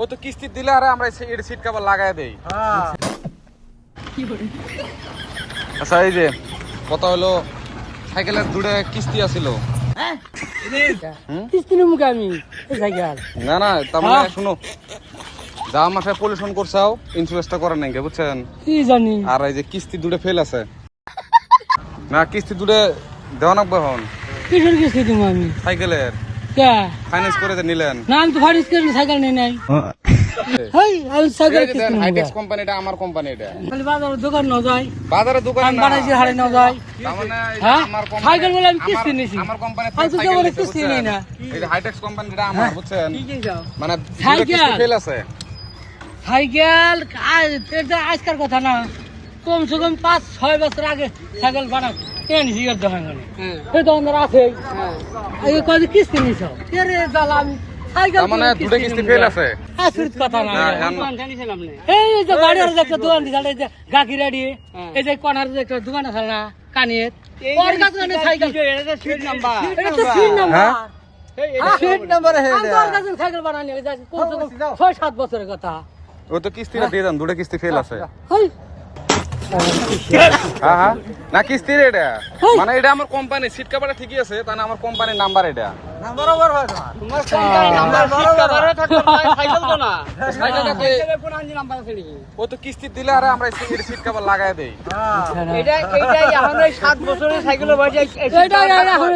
ও তো কিস্তি দিলে আরে আমরা এর সিট কভার লাগাই দেই। আচ্ছা এই যে কথা হলো সাইকেলের দুটো কিস্তি আছিল। কিস্তি নেবো আমি এই সাইকেল না না তার মানে শুনো, যা মাসে পলিউশন করছাও ইন্স্যুরেন্সটা করে নাই বুঝছেন? কি জানি। আর এই যে কিস্তি দুটো ফেল আছে না, কিস্তি দুটো দেওয়া লাগবে এখন। কিসের কিস্তি দেবো আমি? সাইকেলের কে ফাইন্যান্স করে যে নিলেন। না আমি তো ফারিস করে সাইকেল নেই নাই। হেই আমি সাইকেল কিস্তি নেবো। হাইটেক্স কোম্পানিটা আমার কোম্পানি, এটা খালি বাজারের দোকান না যায়, বাজারে দোকান আমি বানাইছি হারে না যায়। তার মানে এই যে হ্যাঁ আমার সাইকেল বলে আমি আমার- কিস্তি নিছি। আমার কোম্পানি আমি তো সাইকেল কেবল নিছে, কিস্তি নেই না। বুঝছেন? এই যে হাইটেক্স কোম্পানিটা আমার, বুঝছেন? মানে সাইকেল। কিস্তি ফেল আছে। সাইকেল এটা আজকার কথা না, কমসে কম 5-6 বছর আগে সাইকেল বানা এনেছি এর দোকানে। এই দোকানদার আছে এই কয় কিস্তি নিছ রে জ্বালা। আমি সাইকেল তার মানে দুটো কিস্তি ফেল আছে। আসুর কথা না। না, এখন- এই যে বাড়ির যে একটা দোকান দিছে, এই যে গাকি রেডি, এই যে কর্নার যে একটা দোকান আছে না কানির, ওর কাছে না সাইকেল। এটা তো সিট নাম্বার। হ্যাঁ? সিট নাম্বার হে এটা। আমার কাছে সাইকেল বানানি হয়ে যায় কমসে কম 6-7 বছরের কথা। ও তো কিস্তিটা দিয়ে দেন, দুটো কিস্তি ফেল আছে। হেই হ্যাঁ হ্যাঁ, না কিস্তি রে এটা, মানে এটা আমার কোম্পানি সিট কভারটা ঠিকই আছে, তাই না আমার কোম্পানির নাম্বার এটা। নাম্বার ওভার হয় না তোমার কোম্পানি নাম্বার বরাবর থাকবে সাইকেল তো না। সাইকেলটা কে- টেলিফোন আনজি নাম্বার আছে নাকি? ও তো কিস্তি দিলে আরে আমরা এর সিট কভার লাগাই দেই। এইটাই এখন 7 বছরের সাইকেলের বাজে এইটাই এখন